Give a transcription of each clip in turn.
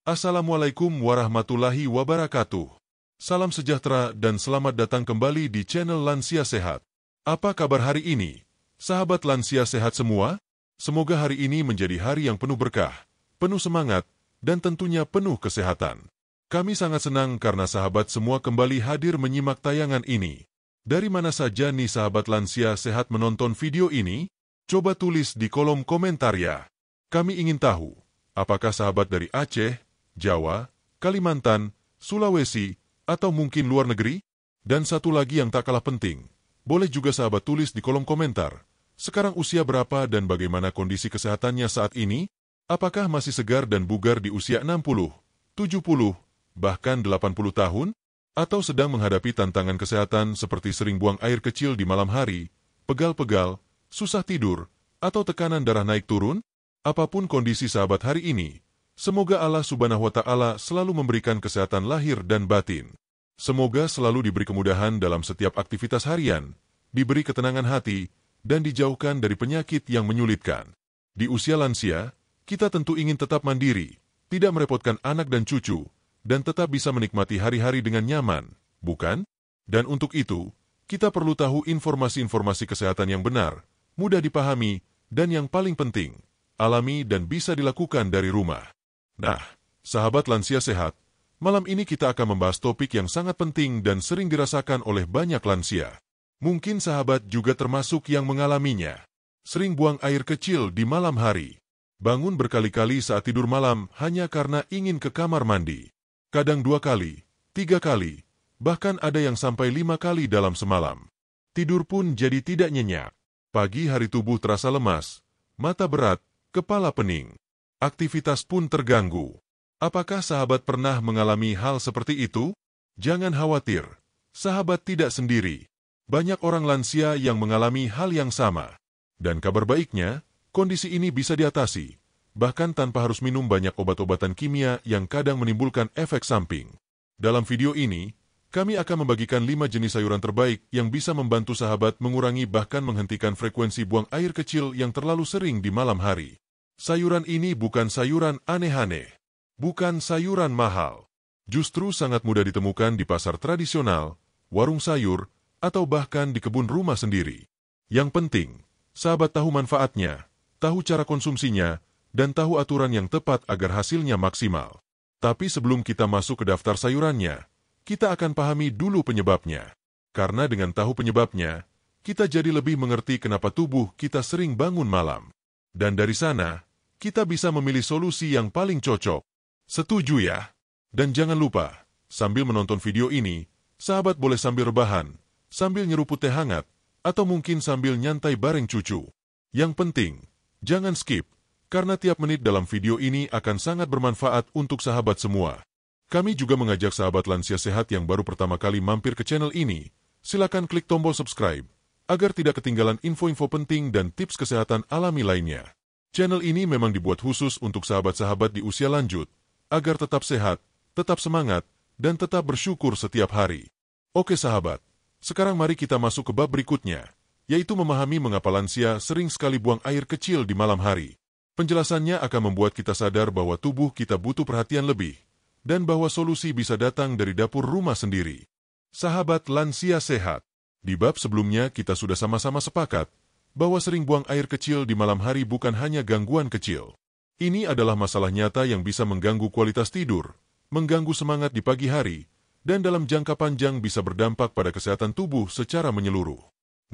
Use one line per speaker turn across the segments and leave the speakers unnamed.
Assalamualaikum warahmatullahi wabarakatuh. Salam sejahtera dan selamat datang kembali di channel Lansia Sehat. Apa kabar hari ini? Sahabat Lansia Sehat semua? Semoga hari ini menjadi hari yang penuh berkah, penuh semangat, dan tentunya penuh kesehatan. Kami sangat senang karena sahabat semua kembali hadir menyimak tayangan ini. Dari mana saja nih sahabat Lansia Sehat menonton video ini? Coba tulis di kolom komentar ya. Kami ingin tahu, apakah sahabat dari Aceh, Jawa, Kalimantan, Sulawesi, atau mungkin luar negeri? Dan satu lagi yang tak kalah penting, boleh juga sahabat tulis di kolom komentar, sekarang usia berapa dan bagaimana kondisi kesehatannya saat ini? Apakah masih segar dan bugar di usia 60, 70, bahkan 80 tahun? Atau sedang menghadapi tantangan kesehatan seperti sering buang air kecil di malam hari, pegal-pegal, susah tidur, atau tekanan darah naik turun? Apapun kondisi sahabat hari ini, semoga Allah Subhanahu wa Ta'ala selalu memberikan kesehatan lahir dan batin. Semoga selalu diberi kemudahan dalam setiap aktivitas harian, diberi ketenangan hati, dan dijauhkan dari penyakit yang menyulitkan. Di usia lansia, kita tentu ingin tetap mandiri, tidak merepotkan anak dan cucu, dan tetap bisa menikmati hari-hari dengan nyaman, bukan? Dan untuk itu, kita perlu tahu informasi-informasi kesehatan yang benar, mudah dipahami, dan yang paling penting, alami dan bisa dilakukan dari rumah. Nah, sahabat Lansia Sehat, malam ini kita akan membahas topik yang sangat penting dan sering dirasakan oleh banyak lansia. Mungkin sahabat juga termasuk yang mengalaminya. Sering buang air kecil di malam hari. Bangun berkali-kali saat tidur malam hanya karena ingin ke kamar mandi. Kadang 2 kali, 3 kali, bahkan ada yang sampai 5 kali dalam semalam. Tidur pun jadi tidak nyenyak. Pagi hari tubuh terasa lemas, mata berat, kepala pening. Aktivitas pun terganggu. Apakah sahabat pernah mengalami hal seperti itu? Jangan khawatir, sahabat tidak sendiri. Banyak orang lansia yang mengalami hal yang sama. Dan kabar baiknya, kondisi ini bisa diatasi, bahkan tanpa harus minum banyak obat-obatan kimia yang kadang menimbulkan efek samping. Dalam video ini, kami akan membagikan 5 jenis sayuran terbaik yang bisa membantu sahabat mengurangi bahkan menghentikan frekuensi buang air kecil yang terlalu sering di malam hari. Sayuran ini bukan sayuran aneh-aneh, bukan sayuran mahal. Justru sangat mudah ditemukan di pasar tradisional, warung sayur, atau bahkan di kebun rumah sendiri. Yang penting, sahabat tahu manfaatnya, tahu cara konsumsinya, dan tahu aturan yang tepat agar hasilnya maksimal. Tapi sebelum kita masuk ke daftar sayurannya, kita akan pahami dulu penyebabnya. Karena dengan tahu penyebabnya, kita jadi lebih mengerti kenapa tubuh kita sering bangun malam. Dan dari sana, kita bisa memilih solusi yang paling cocok. Setuju ya? Dan jangan lupa, sambil menonton video ini, sahabat boleh sambil rebahan, sambil nyeruput teh hangat, atau mungkin sambil nyantai bareng cucu. Yang penting, jangan skip, karena tiap menit dalam video ini akan sangat bermanfaat untuk sahabat semua. Kami juga mengajak sahabat Lansia Sehat yang baru pertama kali mampir ke channel ini, silakan klik tombol subscribe, agar tidak ketinggalan info-info penting dan tips kesehatan alami lainnya. Channel ini memang dibuat khusus untuk sahabat-sahabat di usia lanjut, agar tetap sehat, tetap semangat, dan tetap bersyukur setiap hari. Oke sahabat, sekarang mari kita masuk ke bab berikutnya, yaitu memahami mengapa lansia sering sekali buang air kecil di malam hari. Penjelasannya akan membuat kita sadar bahwa tubuh kita butuh perhatian lebih, dan bahwa solusi bisa datang dari dapur rumah sendiri. Sahabat Lansia Sehat, di bab sebelumnya kita sudah sama-sama sepakat, bahwa sering buang air kecil di malam hari bukan hanya gangguan kecil. Ini adalah masalah nyata yang bisa mengganggu kualitas tidur, mengganggu semangat di pagi hari, dan dalam jangka panjang bisa berdampak pada kesehatan tubuh secara menyeluruh.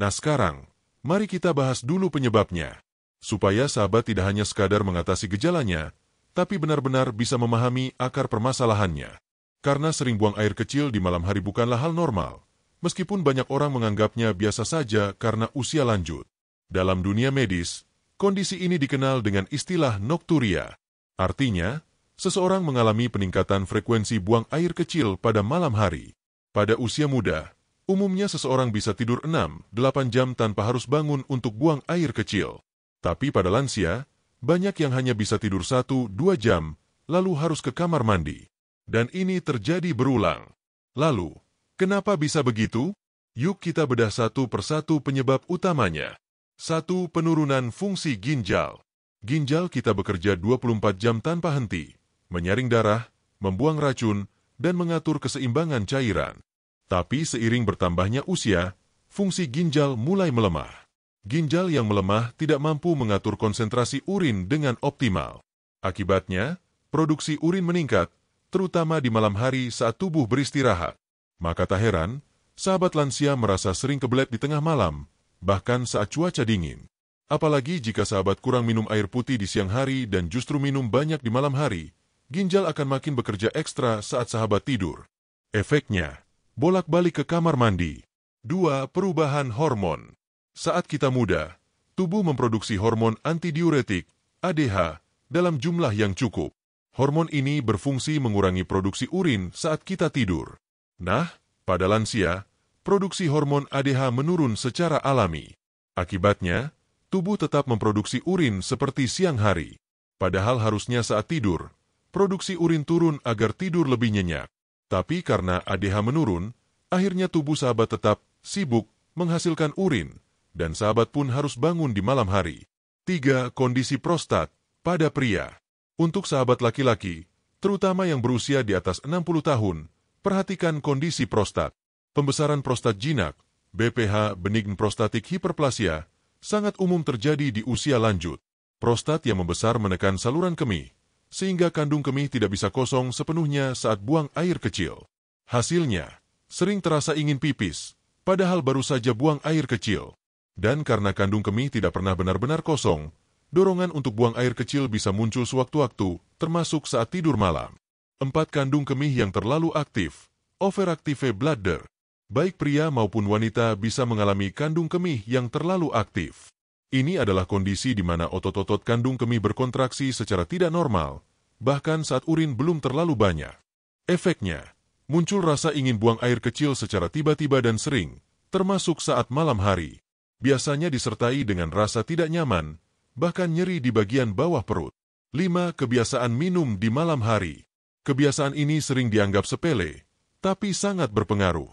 Nah sekarang, mari kita bahas dulu penyebabnya, supaya sahabat tidak hanya sekadar mengatasi gejalanya, tapi benar-benar bisa memahami akar permasalahannya. Karena sering buang air kecil di malam hari bukanlah hal normal, meskipun banyak orang menganggapnya biasa saja karena usia lanjut. Dalam dunia medis, kondisi ini dikenal dengan istilah nokturia. Artinya, seseorang mengalami peningkatan frekuensi buang air kecil pada malam hari. Pada usia muda, umumnya seseorang bisa tidur 6-8 jam tanpa harus bangun untuk buang air kecil. Tapi pada lansia, banyak yang hanya bisa tidur 1-2 jam, lalu harus ke kamar mandi. Dan ini terjadi berulang. Lalu, kenapa bisa begitu? Yuk kita bedah satu persatu penyebab utamanya. 1. Penurunan fungsi ginjal. Ginjal kita bekerja 24 jam tanpa henti, menyaring darah, membuang racun, dan mengatur keseimbangan cairan. Tapi seiring bertambahnya usia, fungsi ginjal mulai melemah. Ginjal yang melemah tidak mampu mengatur konsentrasi urin dengan optimal. Akibatnya, produksi urin meningkat, terutama di malam hari saat tubuh beristirahat. Maka tak heran, sahabat lansia merasa sering kebelet di tengah malam, bahkan saat cuaca dingin. Apalagi jika sahabat kurang minum air putih di siang hari dan justru minum banyak di malam hari, ginjal akan makin bekerja ekstra saat sahabat tidur. Efeknya, bolak-balik ke kamar mandi. 2. Perubahan hormon. Saat kita muda, tubuh memproduksi hormon antidiuretik, ADH, dalam jumlah yang cukup. Hormon ini berfungsi mengurangi produksi urin saat kita tidur. Nah, pada lansia, produksi hormon ADH menurun secara alami. Akibatnya, tubuh tetap memproduksi urin seperti siang hari. Padahal harusnya saat tidur, produksi urin turun agar tidur lebih nyenyak. Tapi karena ADH menurun, akhirnya tubuh sahabat tetap sibuk menghasilkan urin, dan sahabat pun harus bangun di malam hari. 3. Kondisi prostat pada pria. Untuk sahabat laki-laki, terutama yang berusia di atas 60 tahun, perhatikan kondisi prostat. Pembesaran prostat jinak, BPH benign prostatic hyperplasia, sangat umum terjadi di usia lanjut. Prostat yang membesar menekan saluran kemih, sehingga kandung kemih tidak bisa kosong sepenuhnya saat buang air kecil. Hasilnya, sering terasa ingin pipis, padahal baru saja buang air kecil. Dan karena kandung kemih tidak pernah benar-benar kosong, dorongan untuk buang air kecil bisa muncul sewaktu-waktu, termasuk saat tidur malam. 4. Kandung kemih yang terlalu aktif, overactive bladder. Baik pria maupun wanita bisa mengalami kandung kemih yang terlalu aktif. Ini adalah kondisi di mana otot-otot kandung kemih berkontraksi secara tidak normal, bahkan saat urin belum terlalu banyak. Efeknya, muncul rasa ingin buang air kecil secara tiba-tiba dan sering, termasuk saat malam hari. Biasanya disertai dengan rasa tidak nyaman, bahkan nyeri di bagian bawah perut. 5. Kebiasaan minum di malam hari. Kebiasaan ini sering dianggap sepele, tapi sangat berpengaruh.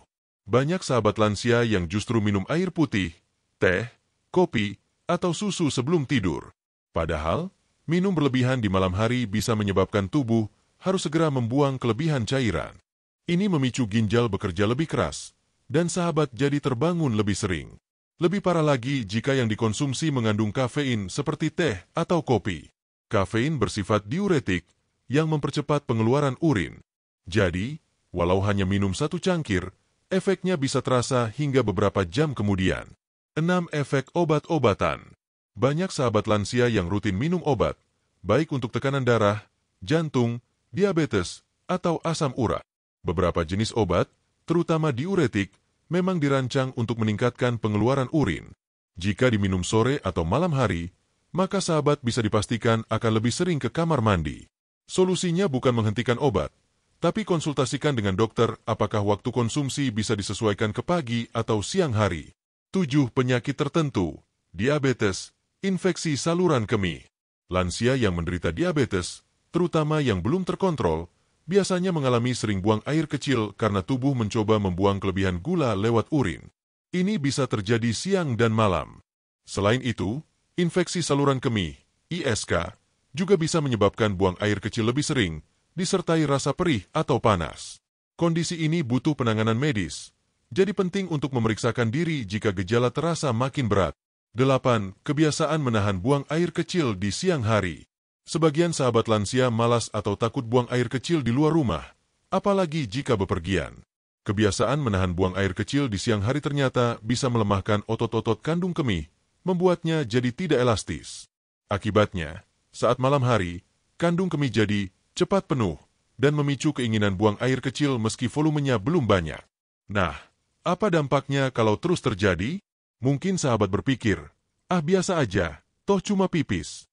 Banyak sahabat lansia yang justru minum air putih, teh, kopi, atau susu sebelum tidur. Padahal, minum berlebihan di malam hari bisa menyebabkan tubuh harus segera membuang kelebihan cairan. Ini memicu ginjal bekerja lebih keras, dan sahabat jadi terbangun lebih sering. Lebih parah lagi jika yang dikonsumsi mengandung kafein seperti teh atau kopi. Kafein bersifat diuretik yang mempercepat pengeluaran urin. Jadi, walau hanya minum 1 cangkir, efeknya bisa terasa hingga beberapa jam kemudian. 6. Efek obat-obatan. Banyak sahabat lansia yang rutin minum obat, baik untuk tekanan darah, jantung, diabetes, atau asam urat. Beberapa jenis obat, terutama diuretik, memang dirancang untuk meningkatkan pengeluaran urin. Jika diminum sore atau malam hari, maka sahabat bisa dipastikan akan lebih sering ke kamar mandi. Solusinya bukan menghentikan obat, tapi konsultasikan dengan dokter apakah waktu konsumsi bisa disesuaikan ke pagi atau siang hari. 7. Penyakit tertentu, diabetes, infeksi saluran kemih. Lansia yang menderita diabetes, terutama yang belum terkontrol, biasanya mengalami sering buang air kecil karena tubuh mencoba membuang kelebihan gula lewat urin. Ini bisa terjadi siang dan malam. Selain itu, infeksi saluran kemih, ISK, juga bisa menyebabkan buang air kecil lebih sering, disertai rasa perih atau panas. Kondisi ini butuh penanganan medis, jadi penting untuk memeriksakan diri jika gejala terasa makin berat. 8. Kebiasaan menahan buang air kecil di siang hari. Sebagian sahabat lansia malas atau takut buang air kecil di luar rumah, apalagi jika bepergian. Kebiasaan menahan buang air kecil di siang hari ternyata bisa melemahkan otot-otot kandung kemih, membuatnya jadi tidak elastis. Akibatnya, saat malam hari, kandung kemih jadi cepat penuh, dan memicu keinginan buang air kecil meski volumenya belum banyak. Nah, apa dampaknya kalau terus terjadi? Mungkin sahabat berpikir, biasa aja, toh cuma pipis.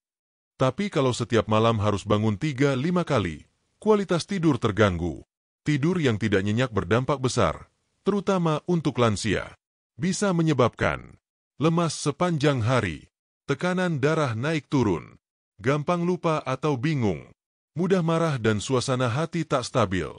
Tapi kalau setiap malam harus bangun 3-5 kali, kualitas tidur terganggu. Tidur yang tidak nyenyak berdampak besar, terutama untuk lansia. Bisa menyebabkan lemas sepanjang hari, tekanan darah naik turun, gampang lupa atau bingung, mudah marah dan suasana hati tak stabil,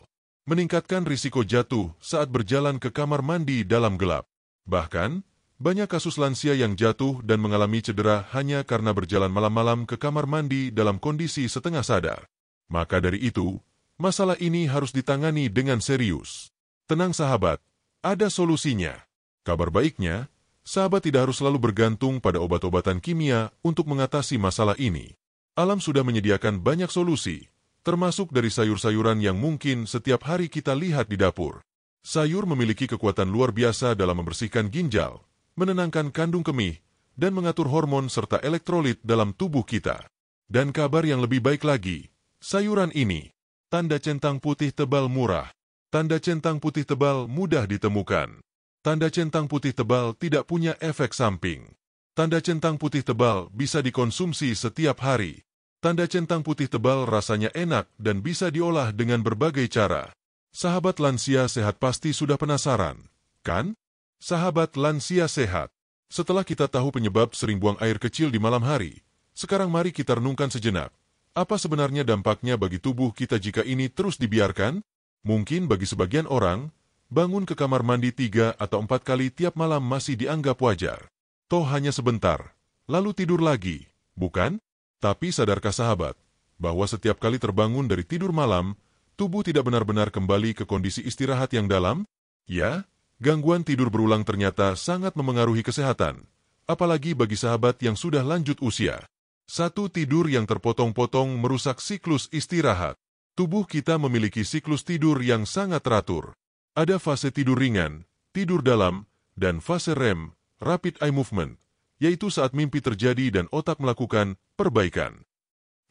meningkatkan risiko jatuh saat berjalan ke kamar mandi dalam gelap. Bahkan, banyak kasus lansia yang jatuh dan mengalami cedera hanya karena berjalan malam-malam ke kamar mandi dalam kondisi setengah sadar. Maka dari itu, masalah ini harus ditangani dengan serius. Tenang sahabat, ada solusinya. Kabar baiknya, sahabat tidak harus selalu bergantung pada obat-obatan kimia untuk mengatasi masalah ini. Alam sudah menyediakan banyak solusi, termasuk dari sayur-sayuran yang mungkin setiap hari kita lihat di dapur. Sayur memiliki kekuatan luar biasa dalam membersihkan ginjal, menenangkan kandung kemih, dan mengatur hormon serta elektrolit dalam tubuh kita. Dan kabar yang lebih baik lagi, sayuran ini, tanda centang putih tebal murah. Tanda centang putih tebal mudah ditemukan. Tanda centang putih tebal tidak punya efek samping. Tanda centang putih tebal bisa dikonsumsi setiap hari. Tanda centang putih tebal rasanya enak dan bisa diolah dengan berbagai cara. Sahabat lansia sehat pasti sudah penasaran, kan? Sahabat lansia sehat, setelah kita tahu penyebab sering buang air kecil di malam hari, sekarang mari kita renungkan sejenak. Apa sebenarnya dampaknya bagi tubuh kita jika ini terus dibiarkan? Mungkin bagi sebagian orang, bangun ke kamar mandi 3 atau 4 kali tiap malam masih dianggap wajar. Toh hanya sebentar, lalu tidur lagi, bukan? Tapi sadarkah sahabat, bahwa setiap kali terbangun dari tidur malam, tubuh tidak benar-benar kembali ke kondisi istirahat yang dalam? Ya, gangguan tidur berulang ternyata sangat memengaruhi kesehatan, apalagi bagi sahabat yang sudah lanjut usia. Tidur yang terpotong-potong merusak siklus istirahat. Tubuh kita memiliki siklus tidur yang sangat teratur. Ada fase tidur ringan, tidur dalam, dan fase REM, Rapid Eye Movement, yaitu saat mimpi terjadi dan otak melakukan perbaikan.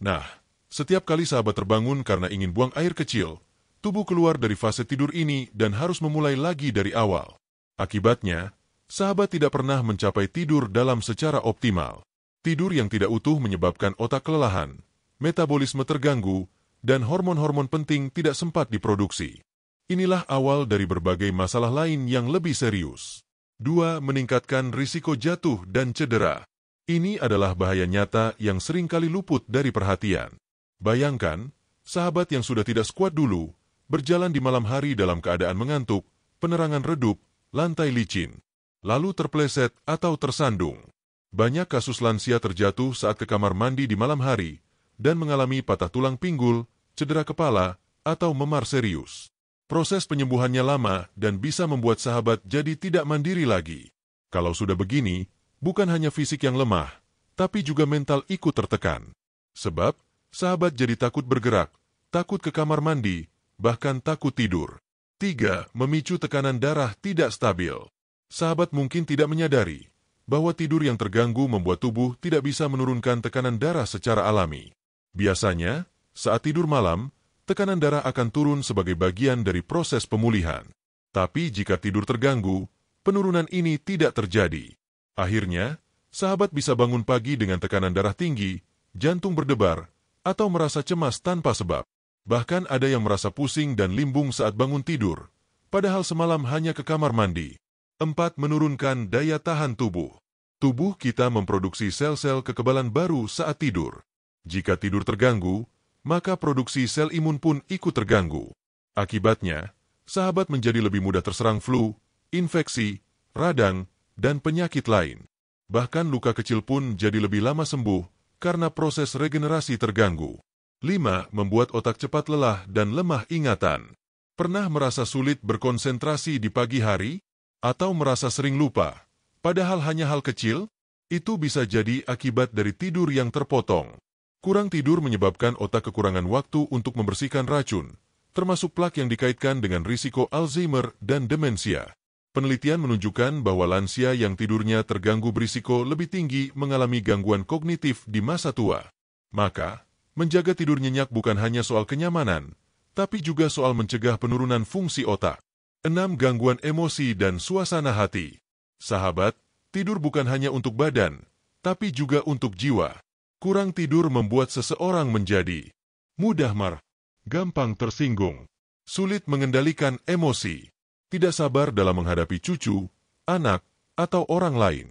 Nah, setiap kali sahabat terbangun karena ingin buang air kecil, tubuh keluar dari fase tidur ini dan harus memulai lagi dari awal. Akibatnya, sahabat tidak pernah mencapai tidur dalam secara optimal. Tidur yang tidak utuh menyebabkan otak kelelahan, metabolisme terganggu, dan hormon-hormon penting tidak sempat diproduksi. Inilah awal dari berbagai masalah lain yang lebih serius. 2. Meningkatkan risiko jatuh dan cedera. Ini adalah bahaya nyata yang sering kali luput dari perhatian. Bayangkan, sahabat yang sudah tidak sekuat dulu, berjalan di malam hari dalam keadaan mengantuk, penerangan redup, lantai licin, lalu terpleset atau tersandung. Banyak kasus lansia terjatuh saat ke kamar mandi di malam hari, dan mengalami patah tulang pinggul, cedera kepala, atau memar serius. Proses penyembuhannya lama dan bisa membuat sahabat jadi tidak mandiri lagi. Kalau sudah begini, bukan hanya fisik yang lemah, tapi juga mental ikut tertekan. Sebab, sahabat jadi takut bergerak, takut ke kamar mandi, bahkan takut tidur. 3. Memicu tekanan darah tidak stabil. Sahabat mungkin tidak menyadari bahwa tidur yang terganggu membuat tubuh tidak bisa menurunkan tekanan darah secara alami. Biasanya, saat tidur malam, tekanan darah akan turun sebagai bagian dari proses pemulihan. Tapi jika tidur terganggu, penurunan ini tidak terjadi. Akhirnya, sahabat bisa bangun pagi dengan tekanan darah tinggi, jantung berdebar, atau merasa cemas tanpa sebab. Bahkan ada yang merasa pusing dan limbung saat bangun tidur, padahal semalam hanya ke kamar mandi. 4. Menurunkan daya tahan tubuh. Tubuh kita memproduksi sel-sel kekebalan baru saat tidur. Jika tidur terganggu, maka produksi sel imun pun ikut terganggu. Akibatnya, sahabat menjadi lebih mudah terserang flu, infeksi, radang, dan penyakit lain. Bahkan luka kecil pun jadi lebih lama sembuh karena proses regenerasi terganggu. 5. Membuat otak cepat lelah dan lemah ingatan. Pernah merasa sulit berkonsentrasi di pagi hari? Atau merasa sering lupa, padahal hanya hal kecil? Itu bisa jadi akibat dari tidur yang terpotong. Kurang tidur menyebabkan otak kekurangan waktu untuk membersihkan racun, termasuk plak yang dikaitkan dengan risiko Alzheimer dan demensia. Penelitian menunjukkan bahwa lansia yang tidurnya terganggu berisiko lebih tinggi mengalami gangguan kognitif di masa tua. Maka, menjaga tidur nyenyak bukan hanya soal kenyamanan, tapi juga soal mencegah penurunan fungsi otak. 6. Gangguan emosi dan suasana hati. Sahabat, tidur bukan hanya untuk badan, tapi juga untuk jiwa. Kurang tidur membuat seseorang menjadi mudah marah, gampang tersinggung, sulit mengendalikan emosi, tidak sabar dalam menghadapi cucu, anak, atau orang lain.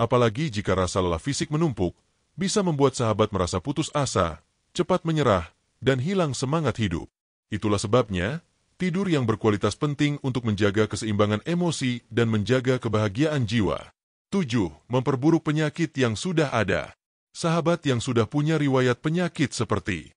Apalagi jika rasa lelah fisik menumpuk, bisa membuat sahabat merasa putus asa, cepat menyerah, dan hilang semangat hidup. Itulah sebabnya, tidur yang berkualitas penting untuk menjaga keseimbangan emosi dan menjaga kebahagiaan jiwa. 7. Memperburuk penyakit yang sudah ada. Sahabat yang sudah punya riwayat penyakit seperti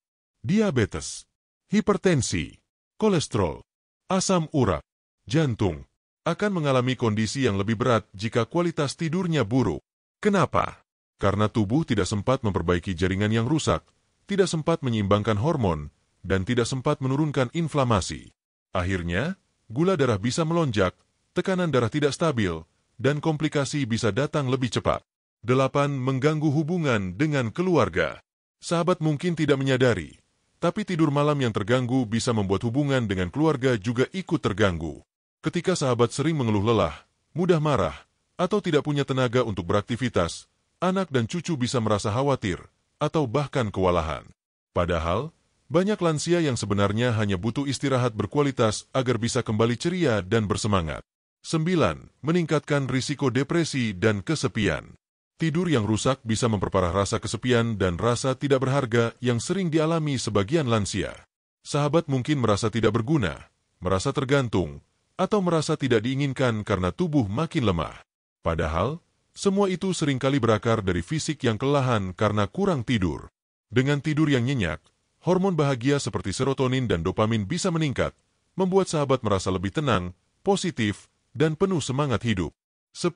diabetes, hipertensi, kolesterol, asam urat, jantung, akan mengalami kondisi yang lebih berat jika kualitas tidurnya buruk. Kenapa? Karena tubuh tidak sempat memperbaiki jaringan yang rusak, tidak sempat menyeimbangkan hormon, dan tidak sempat menurunkan inflamasi. Akhirnya, gula darah bisa melonjak, tekanan darah tidak stabil, dan komplikasi bisa datang lebih cepat. 8. Mengganggu hubungan dengan keluarga. Sahabat mungkin tidak menyadari, tapi tidur malam yang terganggu bisa membuat hubungan dengan keluarga juga ikut terganggu. Ketika sahabat sering mengeluh lelah, mudah marah, atau tidak punya tenaga untuk beraktivitas, anak dan cucu bisa merasa khawatir, atau bahkan kewalahan. Padahal, banyak lansia yang sebenarnya hanya butuh istirahat berkualitas agar bisa kembali ceria dan bersemangat. 9. Meningkatkan risiko depresi dan kesepian. Tidur yang rusak bisa memperparah rasa kesepian dan rasa tidak berharga yang sering dialami sebagian lansia. Sahabat mungkin merasa tidak berguna, merasa tergantung, atau merasa tidak diinginkan karena tubuh makin lemah. Padahal, semua itu seringkali berakar dari fisik yang kelelahan karena kurang tidur. Dengan tidur yang nyenyak, hormon bahagia seperti serotonin dan dopamin bisa meningkat, membuat sahabat merasa lebih tenang, positif, dan penuh semangat hidup. 10.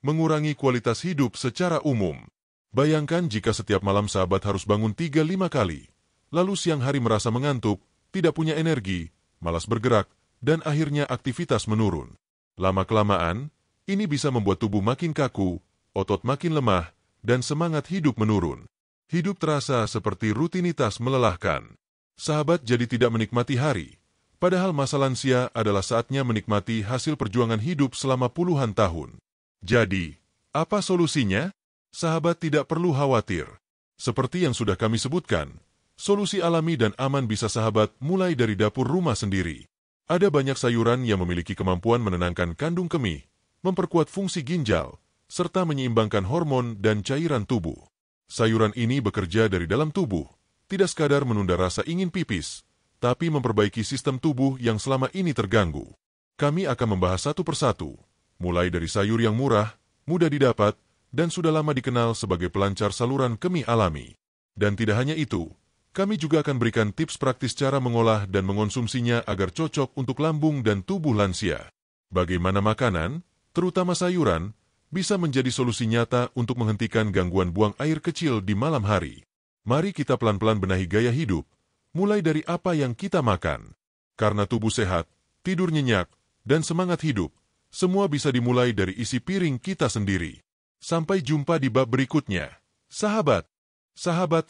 Mengurangi kualitas hidup secara umum. Bayangkan jika setiap malam sahabat harus bangun 3-5 kali, lalu siang hari merasa mengantuk, tidak punya energi, malas bergerak, dan akhirnya aktivitas menurun. Lama-kelamaan, ini bisa membuat tubuh makin kaku, otot makin lemah, dan semangat hidup menurun. Hidup terasa seperti rutinitas melelahkan. Sahabat jadi tidak menikmati hari, padahal masa lansia adalah saatnya menikmati hasil perjuangan hidup selama puluhan tahun. Jadi, apa solusinya? Sahabat tidak perlu khawatir. Seperti yang sudah kami sebutkan, solusi alami dan aman bisa sahabat mulai dari dapur rumah sendiri. Ada banyak sayuran yang memiliki kemampuan menenangkan kandung kemih, memperkuat fungsi ginjal, serta menyeimbangkan hormon dan cairan tubuh. Sayuran ini bekerja dari dalam tubuh, tidak sekadar menunda rasa ingin pipis, tapi memperbaiki sistem tubuh yang selama ini terganggu. Kami akan membahas satu persatu, mulai dari sayur yang murah, mudah didapat, dan sudah lama dikenal sebagai pelancar saluran kemih alami. Dan tidak hanya itu, kami juga akan berikan tips praktis cara mengolah dan mengonsumsinya agar cocok untuk lambung dan tubuh lansia. Bagaimana makanan, terutama sayuran, bisa menjadi solusi nyata untuk menghentikan gangguan buang air kecil di malam hari. Mari kita pelan-pelan benahi gaya hidup, mulai dari apa yang kita makan. Karena tubuh sehat, tidur nyenyak, dan semangat hidup, semua bisa dimulai dari isi piring kita sendiri. Sampai jumpa di bab berikutnya. Sahabat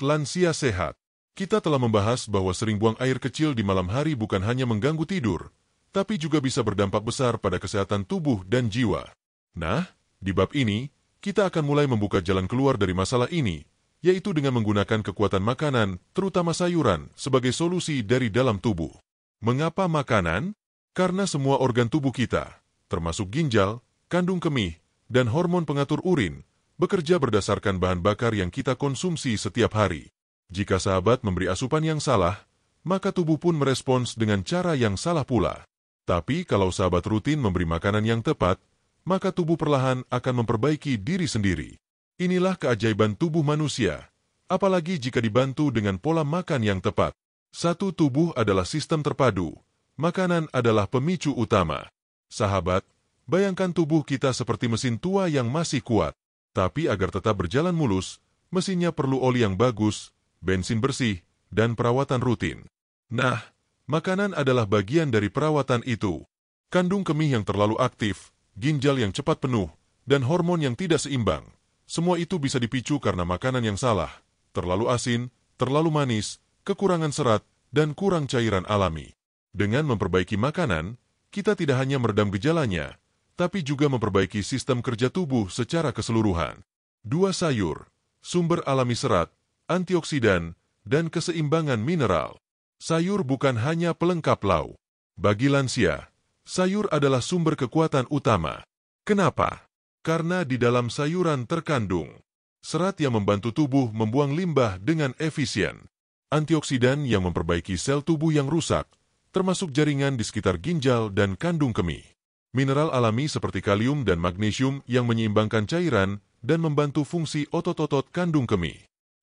lansia sehat. Kita telah membahas bahwa sering buang air kecil di malam hari bukan hanya mengganggu tidur, tapi juga bisa berdampak besar pada kesehatan tubuh dan jiwa. Nah, di bab ini, kita akan mulai membuka jalan keluar dari masalah ini, yaitu dengan menggunakan kekuatan makanan, terutama sayuran, sebagai solusi dari dalam tubuh. Mengapa makanan? Karena semua organ tubuh kita, termasuk ginjal, kandung kemih, dan hormon pengatur urin, bekerja berdasarkan bahan bakar yang kita konsumsi setiap hari. Jika sahabat memberi asupan yang salah, maka tubuh pun merespons dengan cara yang salah pula. Tapi kalau sahabat rutin memberi makanan yang tepat, maka tubuh perlahan akan memperbaiki diri sendiri. Inilah keajaiban tubuh manusia, apalagi jika dibantu dengan pola makan yang tepat. Satu tubuh adalah sistem terpadu, makanan adalah pemicu utama. Sahabat, bayangkan tubuh kita seperti mesin tua yang masih kuat. Tapi agar tetap berjalan mulus, mesinnya perlu oli yang bagus, bensin bersih, dan perawatan rutin. Nah, makanan adalah bagian dari perawatan itu. Kandung kemih yang terlalu aktif, ginjal yang cepat penuh, dan hormon yang tidak seimbang. Semua itu bisa dipicu karena makanan yang salah, terlalu asin, terlalu manis, kekurangan serat, dan kurang cairan alami. Dengan memperbaiki makanan, kita tidak hanya meredam gejalanya, tapi juga memperbaiki sistem kerja tubuh secara keseluruhan. 2 sayur, sumber alami serat, antioksidan, dan keseimbangan mineral. Sayur bukan hanya pelengkap lauk. Bagi lansia, sayur adalah sumber kekuatan utama. Kenapa? Karena di dalam sayuran terkandung serat yang membantu tubuh membuang limbah dengan efisien, antioksidan yang memperbaiki sel tubuh yang rusak, termasuk jaringan di sekitar ginjal dan kandung kemih, mineral alami seperti kalium dan magnesium yang menyeimbangkan cairan dan membantu fungsi otot-otot kandung kemih.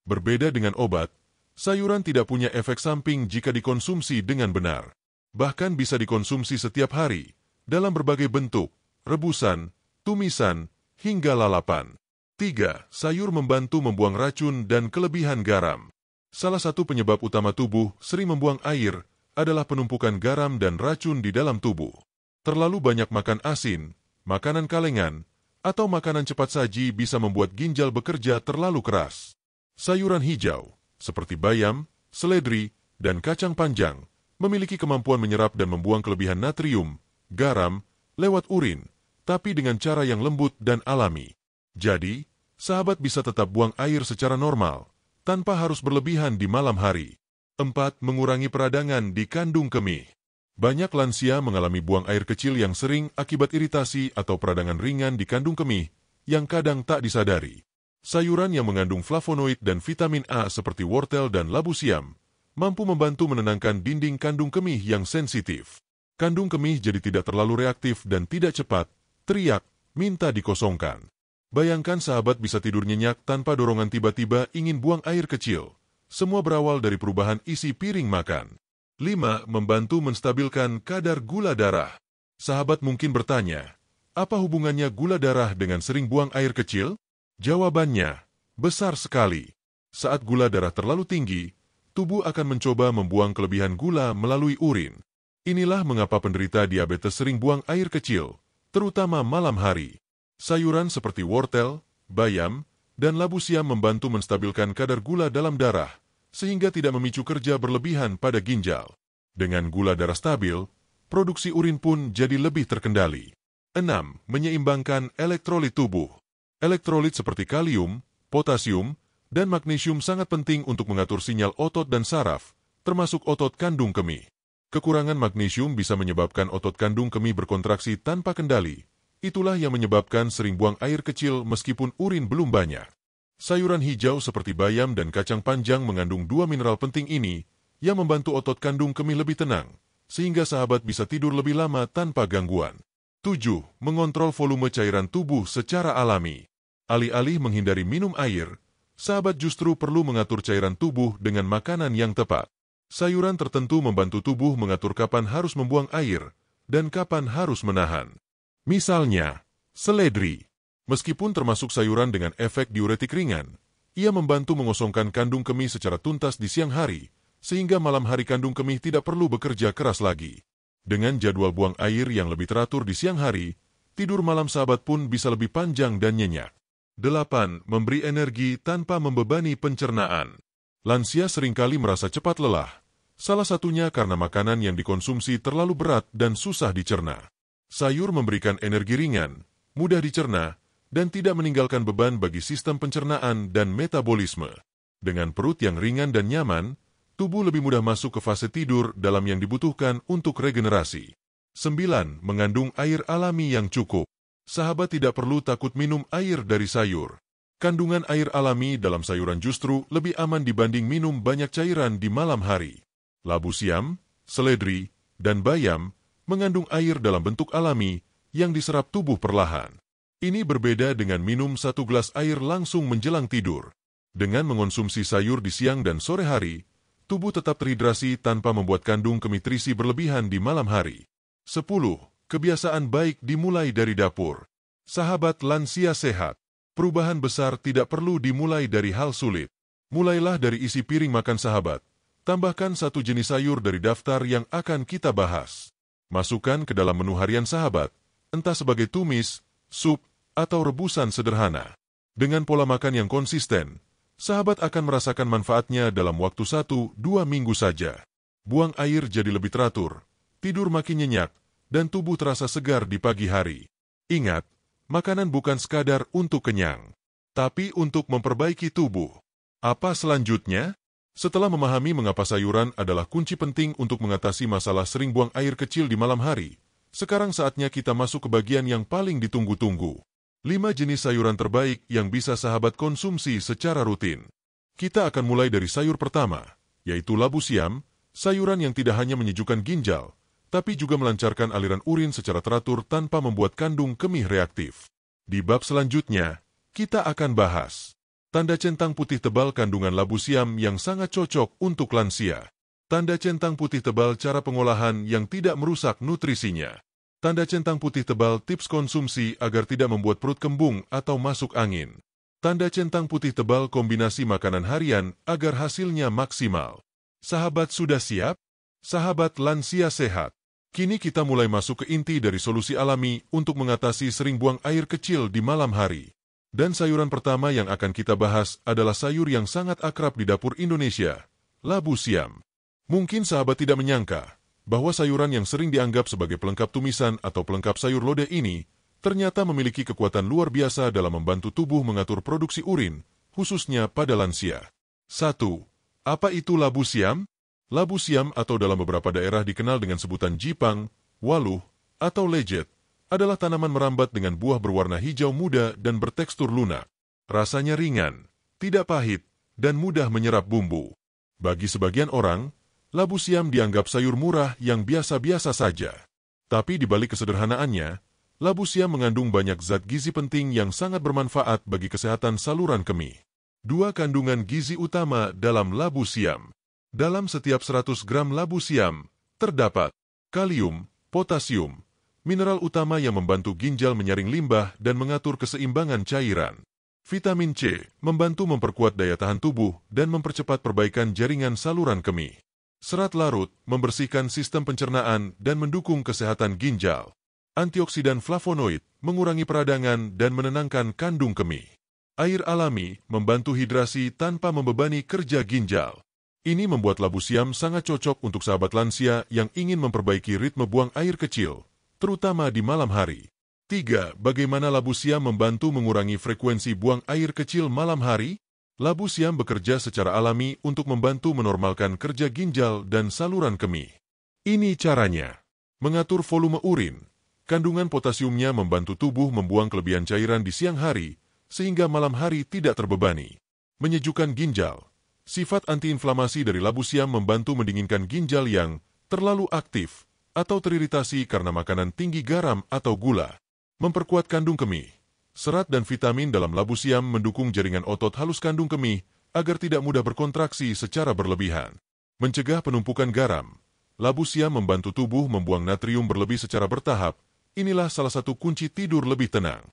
Berbeda dengan obat, Sayuran tidak punya efek samping jika dikonsumsi dengan benar. Bahkan bisa dikonsumsi setiap hari, dalam berbagai bentuk, rebusan, tumisan, hingga lalapan. 3. Sayur membantu membuang racun dan kelebihan garam. Salah satu penyebab utama tubuh sering membuang air adalah penumpukan garam dan racun di dalam tubuh. Terlalu banyak makan asin, makanan kalengan, atau makanan cepat saji bisa membuat ginjal bekerja terlalu keras. Sayuran hijau, seperti bayam, seledri, dan kacang panjang, memiliki kemampuan menyerap dan membuang kelebihan natrium, garam, lewat urin, tapi dengan cara yang lembut dan alami. Jadi, sahabat bisa tetap buang air secara normal, tanpa harus berlebihan di malam hari. 4. Mengurangi peradangan di kandung kemih. Banyak lansia mengalami buang air kecil yang sering akibat iritasi atau peradangan ringan di kandung kemih, yang kadang tak disadari. Sayuran yang mengandung flavonoid dan vitamin A seperti wortel dan labu siam, mampu membantu menenangkan dinding kandung kemih yang sensitif. Kandung kemih jadi tidak terlalu reaktif dan tidak cepat teriak, minta dikosongkan. Bayangkan sahabat bisa tidur nyenyak tanpa dorongan tiba-tiba ingin buang air kecil. Semua berawal dari perubahan isi piring makan. 5. Membantu menstabilkan kadar gula darah. Sahabat mungkin bertanya, apa hubungannya gula darah dengan sering buang air kecil? Jawabannya, besar sekali. Saat gula darah terlalu tinggi, tubuh akan mencoba membuang kelebihan gula melalui urin. Inilah mengapa penderita diabetes sering buang air kecil, terutama malam hari. Sayuran seperti wortel, bayam, dan labu siam membantu menstabilkan kadar gula dalam darah, sehingga tidak memicu kerja berlebihan pada ginjal. Dengan gula darah stabil, produksi urin pun jadi lebih terkendali. 6. Menyeimbangkan elektrolit tubuh. Elektrolit seperti kalium, potasium, dan magnesium sangat penting untuk mengatur sinyal otot dan saraf, termasuk otot kandung kemih. Kekurangan magnesium bisa menyebabkan otot kandung kemih berkontraksi tanpa kendali. Itulah yang menyebabkan sering buang air kecil meskipun urin belum banyak. Sayuran hijau seperti bayam dan kacang panjang mengandung 2 mineral penting ini yang membantu otot kandung kemih lebih tenang, sehingga sahabat bisa tidur lebih lama tanpa gangguan. 7. Mengontrol volume cairan tubuh secara alami. Alih-alih menghindari minum air, sahabat justru perlu mengatur cairan tubuh dengan makanan yang tepat. Sayuran tertentu membantu tubuh mengatur kapan harus membuang air dan kapan harus menahan. Misalnya, seledri. Meskipun termasuk sayuran dengan efek diuretik ringan, ia membantu mengosongkan kandung kemih secara tuntas di siang hari, sehingga malam hari kandung kemih tidak perlu bekerja keras lagi. Dengan jadwal buang air yang lebih teratur di siang hari, tidur malam sahabat pun bisa lebih panjang dan nyenyak. 8. Memberi energi tanpa membebani pencernaan. Lansia seringkali merasa cepat lelah, salah satunya karena makanan yang dikonsumsi terlalu berat dan susah dicerna. Sayur memberikan energi ringan, mudah dicerna, dan tidak meninggalkan beban bagi sistem pencernaan dan metabolisme. Dengan perut yang ringan dan nyaman, tubuh lebih mudah masuk ke fase tidur dalam yang dibutuhkan untuk regenerasi. 9. Mengandung air alami yang cukup. Sahabat tidak perlu takut minum air dari sayur. Kandungan air alami dalam sayuran justru lebih aman dibanding minum banyak cairan di malam hari. Labu siam, seledri, dan bayam mengandung air dalam bentuk alami yang diserap tubuh perlahan. Ini berbeda dengan minum 1 gelas air langsung menjelang tidur. Dengan mengonsumsi sayur di siang dan sore hari, tubuh tetap terhidrasi tanpa membuat kandung kemih terisi berlebihan di malam hari. 10. Kebiasaan baik dimulai dari dapur. Sahabat lansia sehat. Perubahan besar tidak perlu dimulai dari hal sulit. Mulailah dari isi piring makan sahabat. Tambahkan 1 jenis sayur dari daftar yang akan kita bahas. Masukkan ke dalam menu harian sahabat, entah sebagai tumis, sup, atau rebusan sederhana. Dengan pola makan yang konsisten, sahabat akan merasakan manfaatnya dalam waktu 1-2 minggu saja. Buang air jadi lebih teratur, tidur makin nyenyak, dan tubuh terasa segar di pagi hari. Ingat, makanan bukan sekadar untuk kenyang, tapi untuk memperbaiki tubuh. Apa selanjutnya? Setelah memahami mengapa sayuran adalah kunci penting untuk mengatasi masalah sering buang air kecil di malam hari, sekarang saatnya kita masuk ke bagian yang paling ditunggu-tunggu. 5 jenis sayuran terbaik yang bisa sahabat konsumsi secara rutin. Kita akan mulai dari sayur pertama, yaitu labu siam, sayuran yang tidak hanya menyejukkan ginjal, tapi juga melancarkan aliran urin secara teratur tanpa membuat kandung kemih reaktif. Di bab selanjutnya, kita akan bahas Tanda centang putih tebal kandungan labu siam yang sangat cocok untuk lansia. Tanda centang putih tebal cara pengolahan yang tidak merusak nutrisinya. Tanda centang putih tebal tips konsumsi agar tidak membuat perut kembung atau masuk angin. Tanda centang putih tebal kombinasi makanan harian agar hasilnya maksimal. Sahabat sudah siap? Sahabat lansia sehat. Kini kita mulai masuk ke inti dari solusi alami untuk mengatasi sering buang air kecil di malam hari. Dan sayuran pertama yang akan kita bahas adalah sayur yang sangat akrab di dapur Indonesia, labu siam. Mungkin sahabat tidak menyangka bahwa sayuran yang sering dianggap sebagai pelengkap tumisan atau pelengkap sayur lodeh ini ternyata memiliki kekuatan luar biasa dalam membantu tubuh mengatur produksi urin, khususnya pada lansia. 1. Apa itu labu siam? Labu siam atau dalam beberapa daerah dikenal dengan sebutan jipang, waluh, atau lejet, adalah tanaman merambat dengan buah berwarna hijau muda dan bertekstur lunak. Rasanya ringan, tidak pahit, dan mudah menyerap bumbu. Bagi sebagian orang, labu siam dianggap sayur murah yang biasa-biasa saja. Tapi di balik kesederhanaannya, labu siam mengandung banyak zat gizi penting yang sangat bermanfaat bagi kesehatan saluran kemih. 2 kandungan gizi utama dalam labu siam. Dalam setiap 100 gram labu siam, terdapat kalium, potasium, mineral utama yang membantu ginjal menyaring limbah dan mengatur keseimbangan cairan. Vitamin C membantu memperkuat daya tahan tubuh dan mempercepat perbaikan jaringan saluran kemih. Serat larut membersihkan sistem pencernaan dan mendukung kesehatan ginjal. Antioksidan flavonoid mengurangi peradangan dan menenangkan kandung kemih. Air alami membantu hidrasi tanpa membebani kerja ginjal. Ini membuat labu siam sangat cocok untuk sahabat lansia yang ingin memperbaiki ritme buang air kecil, terutama di malam hari. 3. Bagaimana labu siam membantu mengurangi frekuensi buang air kecil malam hari? Labu siam bekerja secara alami untuk membantu menormalkan kerja ginjal dan saluran kemih. Ini caranya. Mengatur volume urin. Kandungan potasiumnya membantu tubuh membuang kelebihan cairan di siang hari, sehingga malam hari tidak terbebani. Menyejukkan ginjal. Sifat antiinflamasi dari labu siam membantu mendinginkan ginjal yang terlalu aktif atau teriritasi karena makanan tinggi garam atau gula. Memperkuat kandung kemih. Serat dan vitamin dalam labu siam mendukung jaringan otot halus kandung kemih agar tidak mudah berkontraksi secara berlebihan. Mencegah penumpukan garam. Labu siam membantu tubuh membuang natrium berlebih secara bertahap. Inilah salah satu kunci tidur lebih tenang.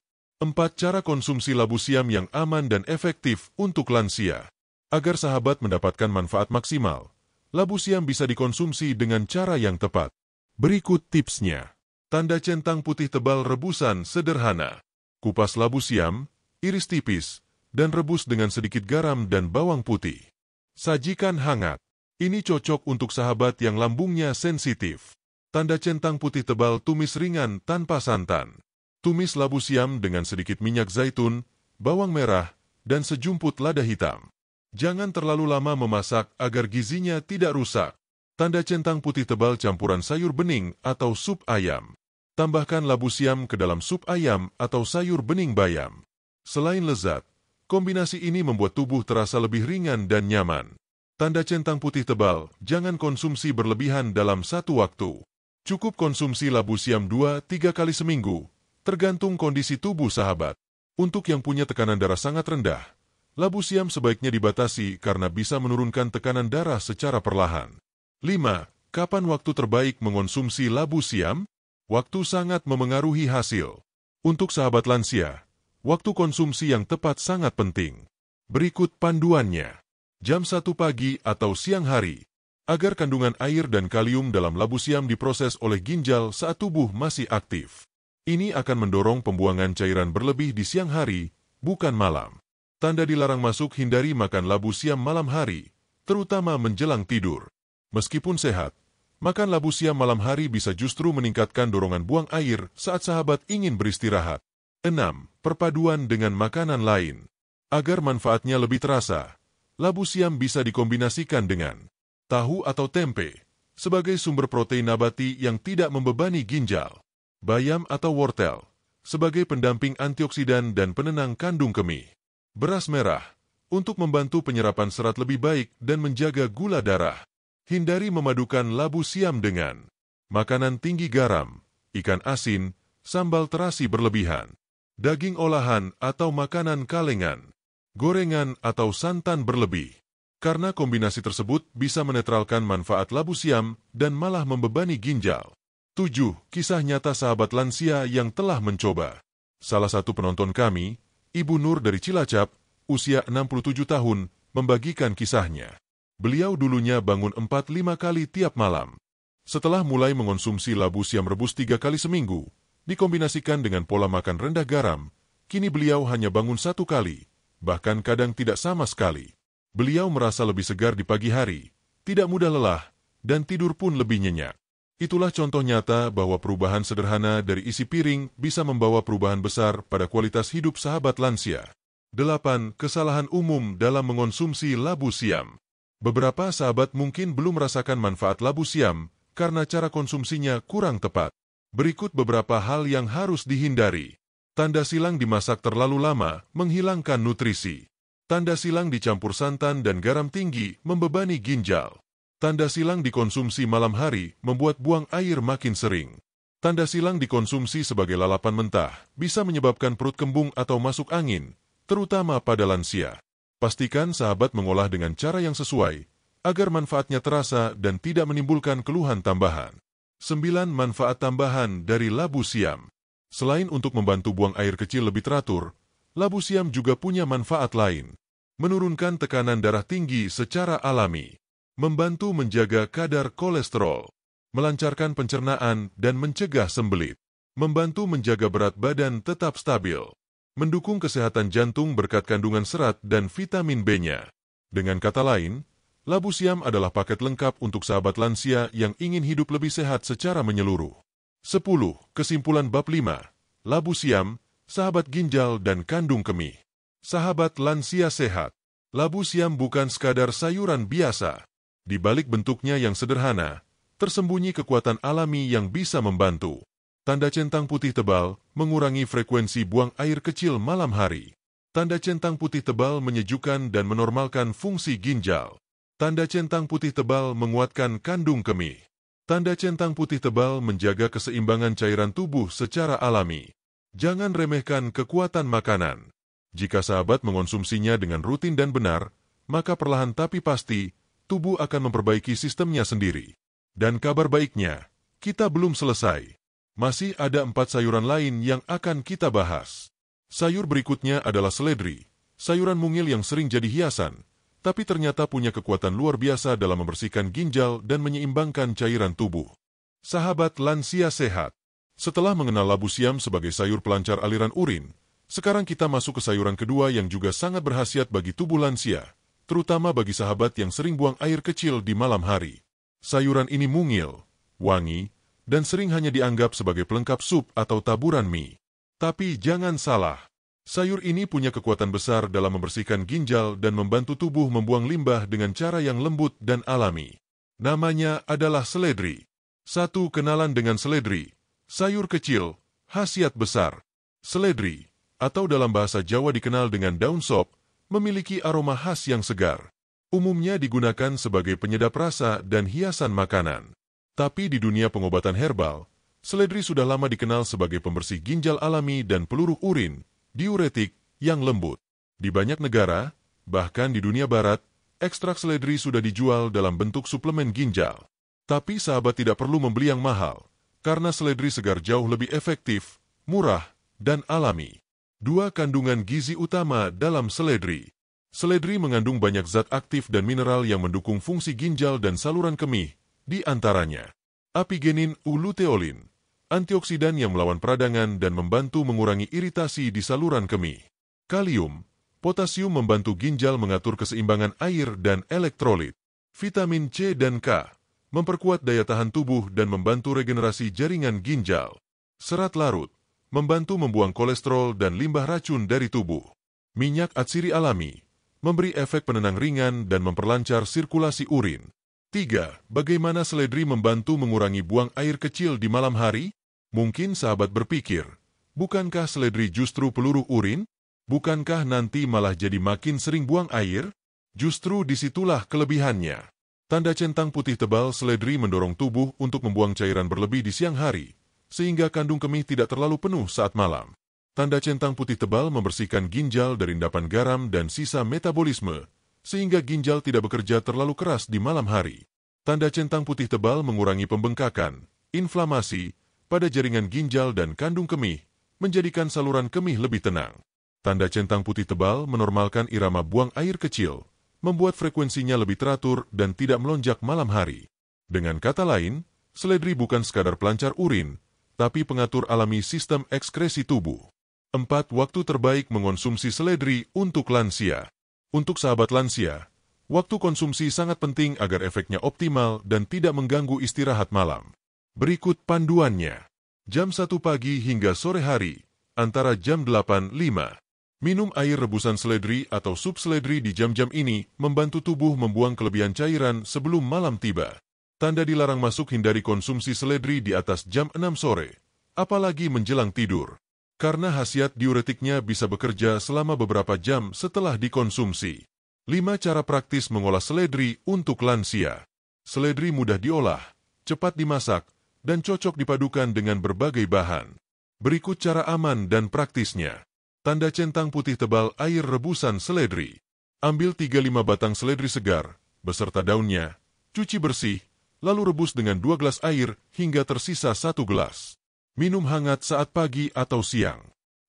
4 cara konsumsi labu siam yang aman dan efektif untuk lansia. Agar sahabat mendapatkan manfaat maksimal, labu siam bisa dikonsumsi dengan cara yang tepat. Berikut tipsnya. Tanda centang putih tebal rebusan sederhana. Kupas labu siam, iris tipis, dan rebus dengan sedikit garam dan bawang putih. Sajikan hangat. Ini cocok untuk sahabat yang lambungnya sensitif. Tanda centang putih tebal tumis ringan tanpa santan. Tumis labu siam dengan sedikit minyak zaitun, bawang merah, dan sejumput lada hitam. Jangan terlalu lama memasak agar gizinya tidak rusak. Tanda centang putih tebal campuran sayur bening atau sup ayam. Tambahkan labu siam ke dalam sup ayam atau sayur bening bayam. Selain lezat, kombinasi ini membuat tubuh terasa lebih ringan dan nyaman. Tanda centang putih tebal, jangan konsumsi berlebihan dalam satu waktu. Cukup konsumsi labu siam 2-3 kali seminggu, tergantung kondisi tubuh sahabat. Untuk yang punya tekanan darah sangat rendah, labu siam sebaiknya dibatasi karena bisa menurunkan tekanan darah secara perlahan. 5. Kapan waktu terbaik mengonsumsi labu siam? Waktu sangat memengaruhi hasil. Untuk sahabat lansia, waktu konsumsi yang tepat sangat penting. Berikut panduannya. Jam 1 pagi atau siang hari, agar kandungan air dan kalium dalam labu siam diproses oleh ginjal saat tubuh masih aktif. Ini akan mendorong pembuangan cairan berlebih di siang hari, bukan malam. Tanda dilarang masuk: hindari makan labu siam malam hari, terutama menjelang tidur. Meskipun sehat, makan labu siam malam hari bisa justru meningkatkan dorongan buang air saat sahabat ingin beristirahat. 6. Perpaduan dengan makanan lain. Agar manfaatnya lebih terasa, labu siam bisa dikombinasikan dengan tahu atau tempe sebagai sumber protein nabati yang tidak membebani ginjal, bayam atau wortel sebagai pendamping antioksidan dan penenang kandung kemih, beras merah untuk membantu penyerapan serat lebih baik dan menjaga gula darah. Hindari memadukan labu siam dengan makanan tinggi garam, ikan asin, sambal terasi berlebihan, daging olahan atau makanan kalengan. gorengan, atau santan berlebih. Karena kombinasi tersebut bisa menetralkan manfaat labu siam dan malah membebani ginjal. 7. Kisah nyata sahabat lansia yang telah mencoba. Salah satu penonton kami, Ibu Nur dari Cilacap, usia 67 tahun, membagikan kisahnya. Beliau dulunya bangun 4-5 kali tiap malam. Setelah mulai mengonsumsi labu siam rebus 3 kali seminggu, dikombinasikan dengan pola makan rendah garam, kini beliau hanya bangun 1 kali, bahkan kadang tidak sama sekali. Beliau merasa lebih segar di pagi hari, tidak mudah lelah, dan tidur pun lebih nyenyak. Itulah contoh nyata bahwa perubahan sederhana dari isi piring bisa membawa perubahan besar pada kualitas hidup sahabat lansia. 8. Kesalahan umum dalam mengonsumsi labu siam. Beberapa sahabat mungkin belum merasakan manfaat labu siam karena cara konsumsinya kurang tepat. Berikut beberapa hal yang harus dihindari. Tanda silang dimasak terlalu lama menghilangkan nutrisi. Tanda silang dicampur santan dan garam tinggi membebani ginjal. Tanda silang dikonsumsi malam hari membuat buang air makin sering. Tanda silang dikonsumsi sebagai lalapan mentah bisa menyebabkan perut kembung atau masuk angin, terutama pada lansia. Pastikan sahabat mengolah dengan cara yang sesuai, agar manfaatnya terasa dan tidak menimbulkan keluhan tambahan. 9. Manfaat tambahan dari labu siam. Selain untuk membantu buang air kecil lebih teratur, labu siam juga punya manfaat lain. Menurunkan tekanan darah tinggi secara alami. Membantu menjaga kadar kolesterol, melancarkan pencernaan dan mencegah sembelit, membantu menjaga berat badan tetap stabil, mendukung kesehatan jantung berkat kandungan serat dan vitamin B-nya. Dengan kata lain, labu siam adalah paket lengkap untuk sahabat lansia yang ingin hidup lebih sehat secara menyeluruh. 10. Kesimpulan bab 5. Labu siam, sahabat ginjal dan kandung kemih. Sahabat lansia sehat, labu siam bukan sekadar sayuran biasa. Di balik bentuknya yang sederhana, tersembunyi kekuatan alami yang bisa membantu. Tanda centang putih tebal mengurangi frekuensi buang air kecil malam hari. Tanda centang putih tebal menyejukkan dan menormalkan fungsi ginjal. Tanda centang putih tebal menguatkan kandung kemih. Tanda centang putih tebal menjaga keseimbangan cairan tubuh secara alami. Jangan remehkan kekuatan makanan. Jika sahabat mengonsumsinya dengan rutin dan benar, maka perlahan tapi pasti, tubuh akan memperbaiki sistemnya sendiri. Dan kabar baiknya, kita belum selesai. Masih ada 4 sayuran lain yang akan kita bahas. Sayur berikutnya adalah seledri, sayuran mungil yang sering jadi hiasan, tapi ternyata punya kekuatan luar biasa dalam membersihkan ginjal dan menyeimbangkan cairan tubuh. Sahabat lansia sehat, setelah mengenal labu siam sebagai sayur pelancar aliran urin, sekarang kita masuk ke sayuran kedua yang juga sangat berkhasiat bagi tubuh lansia, terutama bagi sahabat yang sering buang air kecil di malam hari. Sayuran ini mungil, wangi, dan sering hanya dianggap sebagai pelengkap sup atau taburan mie. Tapi jangan salah, sayur ini punya kekuatan besar dalam membersihkan ginjal dan membantu tubuh membuang limbah dengan cara yang lembut dan alami. Namanya adalah seledri. 1. Kenalan dengan seledri. Sayur kecil, khasiat besar. Seledri, atau dalam bahasa Jawa dikenal dengan daun sop, memiliki aroma khas yang segar. Umumnya digunakan sebagai penyedap rasa dan hiasan makanan. Tapi di dunia pengobatan herbal, seledri sudah lama dikenal sebagai pembersih ginjal alami dan peluru urin, diuretik, yang lembut. Di banyak negara, bahkan di dunia barat, ekstrak seledri sudah dijual dalam bentuk suplemen ginjal. Tapi sahabat tidak perlu membeli yang mahal, karena seledri segar jauh lebih efektif, murah, dan alami. 2. Kandungan gizi utama dalam seledri. Seledri mengandung banyak zat aktif dan mineral yang mendukung fungsi ginjal dan saluran kemih, di antaranya apigenin luteolin, antioksidan yang melawan peradangan dan membantu mengurangi iritasi di saluran kemih. Kalium, potasium membantu ginjal mengatur keseimbangan air dan elektrolit. Vitamin C dan K, memperkuat daya tahan tubuh dan membantu regenerasi jaringan ginjal. Serat larut, membantu membuang kolesterol dan limbah racun dari tubuh. Minyak atsiri alami, memberi efek penenang ringan dan memperlancar sirkulasi urin. 3. Bagaimana seledri membantu mengurangi buang air kecil di malam hari? Mungkin sahabat berpikir, bukankah seledri justru peluru urin? Bukankah nanti malah jadi makin sering buang air? Justru disitulah kelebihannya. Tanda centang putih tebal seledri mendorong tubuh untuk membuang cairan berlebih di siang hari, sehingga kandung kemih tidak terlalu penuh saat malam. Tanda centang putih tebal membersihkan ginjal dari endapan garam dan sisa metabolisme, sehingga ginjal tidak bekerja terlalu keras di malam hari. Tanda centang putih tebal mengurangi pembengkakan, inflamasi, pada jaringan ginjal dan kandung kemih, menjadikan saluran kemih lebih tenang. Tanda centang putih tebal menormalkan irama buang air kecil, membuat frekuensinya lebih teratur dan tidak melonjak malam hari. Dengan kata lain, seledri bukan sekadar pelancar urin, tapi pengatur alami sistem ekskresi tubuh. 4 waktu terbaik mengonsumsi seledri untuk lansia. Untuk sahabat lansia, waktu konsumsi sangat penting agar efeknya optimal dan tidak mengganggu istirahat malam. Berikut panduannya. Jam 1 pagi hingga sore hari, antara jam 8.05. Minum air rebusan seledri atau sup seledri di jam-jam ini membantu tubuh membuang kelebihan cairan sebelum malam tiba. Tanda dilarang masuk: hindari konsumsi seledri di atas jam 6 sore, apalagi menjelang tidur, karena khasiat diuretiknya bisa bekerja selama beberapa jam setelah dikonsumsi. 5 cara praktis mengolah seledri untuk lansia. Seledri mudah diolah, cepat dimasak, dan cocok dipadukan dengan berbagai bahan. Berikut cara aman dan praktisnya. Tanda centang putih tebal air rebusan seledri. Ambil 3-5 batang seledri segar, beserta daunnya, cuci bersih, lalu rebus dengan 2 gelas air hingga tersisa 1 gelas. Minum hangat saat pagi atau siang.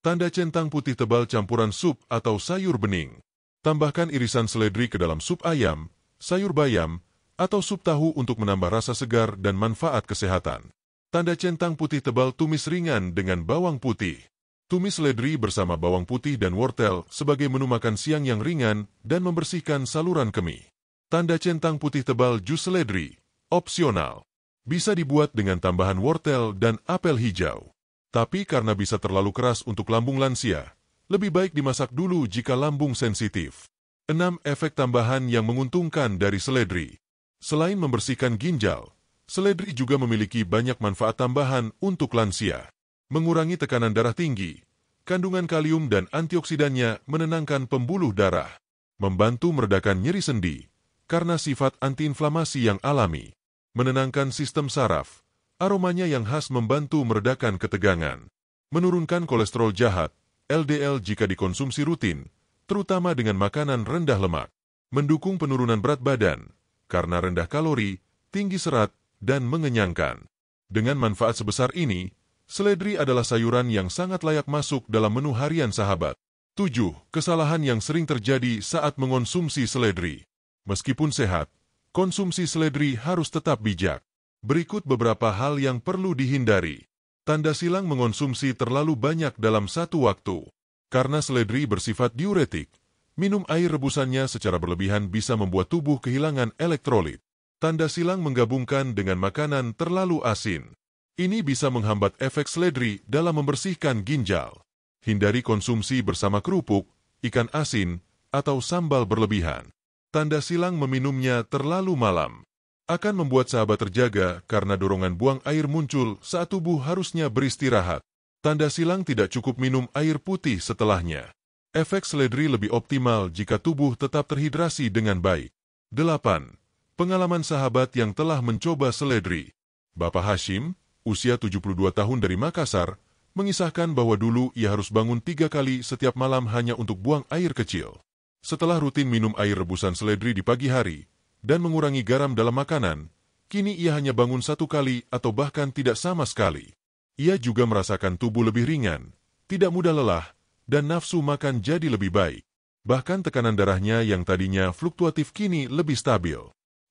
Tanda centang putih tebal campuran sup atau sayur bening. Tambahkan irisan seledri ke dalam sup ayam, sayur bayam, atau sup tahu untuk menambah rasa segar dan manfaat kesehatan. Tanda centang putih tebal tumis ringan dengan bawang putih. Tumis seledri bersama bawang putih dan wortel sebagai menu makan siang yang ringan dan membersihkan saluran kemih. Tanda centang putih tebal jus seledri, opsional. Bisa dibuat dengan tambahan wortel dan apel hijau. Tapi karena bisa terlalu keras untuk lambung lansia, lebih baik dimasak dulu jika lambung sensitif. 6 efek tambahan yang menguntungkan dari seledri. Selain membersihkan ginjal, seledri juga memiliki banyak manfaat tambahan untuk lansia. Mengurangi tekanan darah tinggi, kandungan kalium dan antioksidannya menenangkan pembuluh darah. Membantu meredakan nyeri sendi, karena sifat antiinflamasi yang alami. Menenangkan sistem saraf, aromanya yang khas membantu meredakan ketegangan. Menurunkan kolesterol jahat, LDL jika dikonsumsi rutin, terutama dengan makanan rendah lemak. Mendukung penurunan berat badan, karena rendah kalori, tinggi serat, dan mengenyangkan. Dengan manfaat sebesar ini, seledri adalah sayuran yang sangat layak masuk dalam menu harian sahabat. 7 kesalahan yang sering terjadi saat mengonsumsi seledri. Meskipun sehat, konsumsi seledri harus tetap bijak. Berikut beberapa hal yang perlu dihindari. Tanda silang mengonsumsi terlalu banyak dalam satu waktu. Karena seledri bersifat diuretik, minum air rebusannya secara berlebihan bisa membuat tubuh kehilangan elektrolit. Tanda silang menggabungkan dengan makanan terlalu asin. Ini bisa menghambat efek seledri dalam membersihkan ginjal. Hindari konsumsi bersama kerupuk, ikan asin, atau sambal berlebihan. Tanda silang meminumnya terlalu malam. Akan membuat sahabat terjaga karena dorongan buang air muncul saat tubuh harusnya beristirahat. Tanda silang tidak cukup minum air putih setelahnya. Efek seledri lebih optimal jika tubuh tetap terhidrasi dengan baik. 8. Pengalaman sahabat yang telah mencoba seledri. Bapak Hashim, usia 72 tahun dari Makassar, mengisahkan bahwa dulu ia harus bangun 3 kali setiap malam hanya untuk buang air kecil. Setelah rutin minum air rebusan seledri di pagi hari dan mengurangi garam dalam makanan, kini ia hanya bangun 1 kali atau bahkan tidak sama sekali. Ia juga merasakan tubuh lebih ringan, tidak mudah lelah, dan nafsu makan jadi lebih baik. Bahkan tekanan darahnya yang tadinya fluktuatif kini lebih stabil.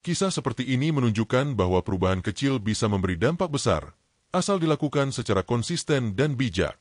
Kisah seperti ini menunjukkan bahwa perubahan kecil bisa memberi dampak besar, asal dilakukan secara konsisten dan bijak.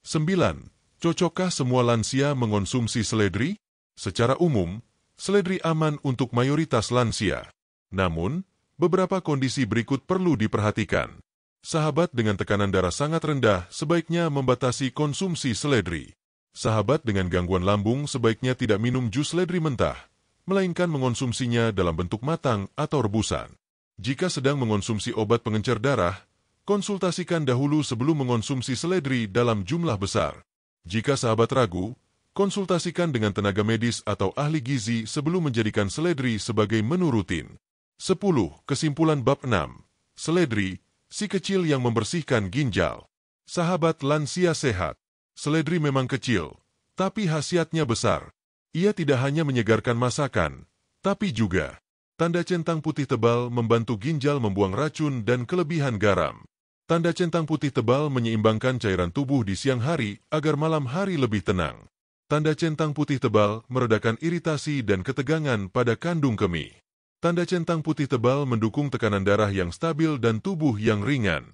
9. Cocokkah semua lansia mengonsumsi seledri? Secara umum, seledri aman untuk mayoritas lansia. Namun, beberapa kondisi berikut perlu diperhatikan. Sahabat dengan tekanan darah sangat rendah sebaiknya membatasi konsumsi seledri. Sahabat dengan gangguan lambung sebaiknya tidak minum jus seledri mentah, melainkan mengonsumsinya dalam bentuk matang atau rebusan. Jika sedang mengonsumsi obat pengencer darah, konsultasikan dahulu sebelum mengonsumsi seledri dalam jumlah besar. Jika sahabat ragu, konsultasikan dengan tenaga medis atau ahli gizi sebelum menjadikan seledri sebagai menu rutin. 10. Kesimpulan bab 6. Seledri, si kecil yang membersihkan ginjal. Sahabat lansia sehat, Seledri memang kecil, tapi khasiatnya besar. Ia tidak hanya menyegarkan masakan, tapi juga tanda centang putih tebal membantu ginjal membuang racun dan kelebihan garam. Tanda centang putih tebal menyeimbangkan cairan tubuh di siang hari agar malam hari lebih tenang. Tanda centang putih tebal meredakan iritasi dan ketegangan pada kandung kemih. Tanda centang putih tebal mendukung tekanan darah yang stabil dan tubuh yang ringan.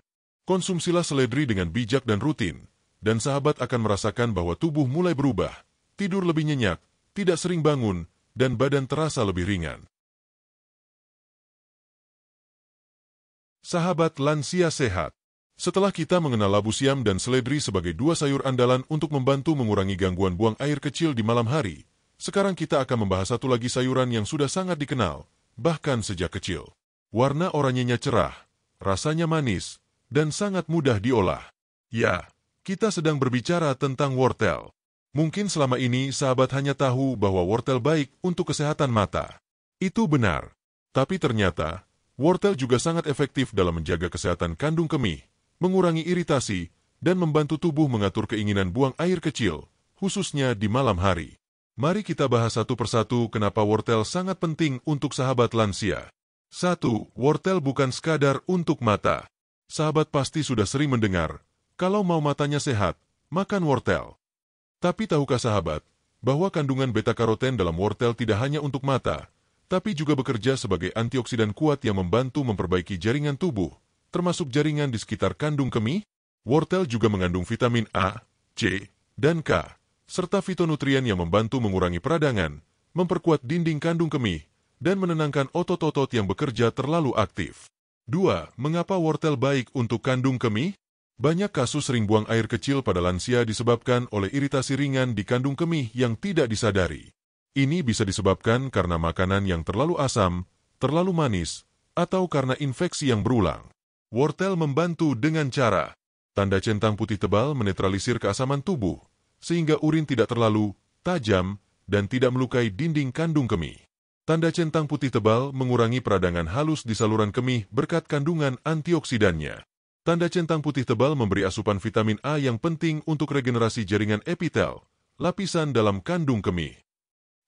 Konsumsilah seledri dengan bijak dan rutin, dan sahabat akan merasakan bahwa tubuh mulai berubah, tidur lebih nyenyak, tidak sering bangun, dan badan terasa lebih ringan. Sahabat lansia sehat. Setelah kita mengenal labu siam dan seledri sebagai dua sayur andalan untuk membantu mengurangi gangguan buang air kecil di malam hari, sekarang kita akan membahas satu lagi sayuran yang sudah sangat dikenal, bahkan sejak kecil. Warna oranyenya cerah, rasanya manis, dan sangat mudah diolah. Ya, kita sedang berbicara tentang wortel. Mungkin selama ini sahabat hanya tahu bahwa wortel baik untuk kesehatan mata. Itu benar. Tapi ternyata, wortel juga sangat efektif dalam menjaga kesehatan kandung kemih, mengurangi iritasi, dan membantu tubuh mengatur keinginan buang air kecil, khususnya di malam hari. Mari kita bahas satu persatu kenapa wortel sangat penting untuk sahabat lansia. 1. Wortel bukan sekadar untuk mata. Sahabat pasti sudah sering mendengar, kalau mau matanya sehat, makan wortel. Tapi tahukah sahabat, bahwa kandungan beta-karoten dalam wortel tidak hanya untuk mata, tapi juga bekerja sebagai antioksidan kuat yang membantu memperbaiki jaringan tubuh, termasuk jaringan di sekitar kandung kemih? Wortel juga mengandung vitamin A, C, dan K, serta fitonutrien yang membantu mengurangi peradangan, memperkuat dinding kandung kemih, dan menenangkan otot-otot yang bekerja terlalu aktif. 2. Mengapa wortel baik untuk kandung kemih? Banyak kasus sering buang air kecil pada lansia disebabkan oleh iritasi ringan di kandung kemih yang tidak disadari. Ini bisa disebabkan karena makanan yang terlalu asam, terlalu manis, atau karena infeksi yang berulang. Wortel membantu dengan cara tanda centang putih tebal menetralisir keasaman tubuh, sehingga urin tidak terlalu tajam dan tidak melukai dinding kandung kemih. Tanda centang putih tebal mengurangi peradangan halus di saluran kemih berkat kandungan antioksidannya. Tanda centang putih tebal memberi asupan vitamin A yang penting untuk regenerasi jaringan epitel, lapisan dalam kandung kemih.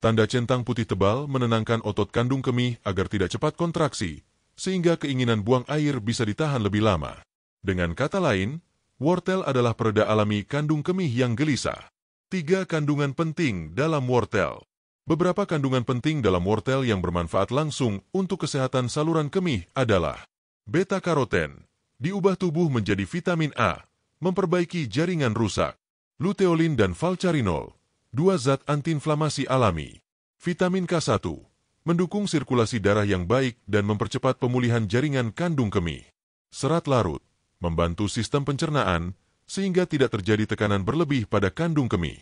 Tanda centang putih tebal menenangkan otot kandung kemih agar tidak cepat kontraksi, sehingga keinginan buang air bisa ditahan lebih lama. Dengan kata lain, wortel adalah pereda alami kandung kemih yang gelisah. 3. Kandungan penting dalam wortel. Beberapa kandungan penting dalam wortel yang bermanfaat langsung untuk kesehatan saluran kemih adalah beta-karoten, diubah tubuh menjadi vitamin A, memperbaiki jaringan rusak. Luteolin dan valcarinol, dua zat antiinflamasi alami. Vitamin K1, mendukung sirkulasi darah yang baik dan mempercepat pemulihan jaringan kandung kemih. Serat larut, membantu sistem pencernaan, sehingga tidak terjadi tekanan berlebih pada kandung kemih.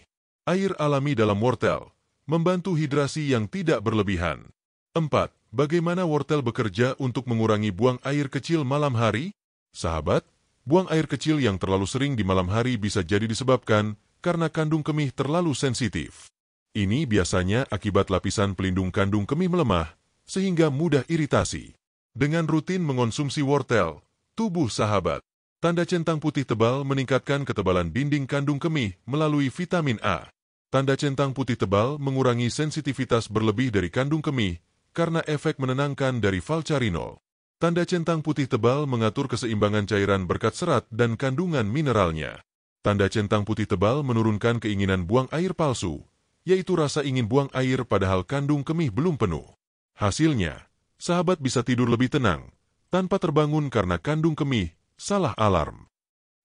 Air alami dalam wortel, membantu hidrasi yang tidak berlebihan. 4. Bagaimana wortel bekerja untuk mengurangi buang air kecil malam hari? Sahabat, buang air kecil yang terlalu sering di malam hari bisa jadi disebabkan karena kandung kemih terlalu sensitif. Ini biasanya akibat lapisan pelindung kandung kemih melemah, sehingga mudah iritasi. Dengan rutin mengonsumsi wortel, tubuh sahabat, tanda centang putih tebal meningkatkan ketebalan dinding kandung kemih melalui vitamin A. Tanda centang putih tebal mengurangi sensitivitas berlebih dari kandung kemih karena efek menenangkan dari valcarinol. Tanda centang putih tebal mengatur keseimbangan cairan berkat serat dan kandungan mineralnya. Tanda centang putih tebal menurunkan keinginan buang air palsu, yaitu rasa ingin buang air padahal kandung kemih belum penuh. Hasilnya, sahabat bisa tidur lebih tenang, tanpa terbangun karena kandung kemih salah alarm.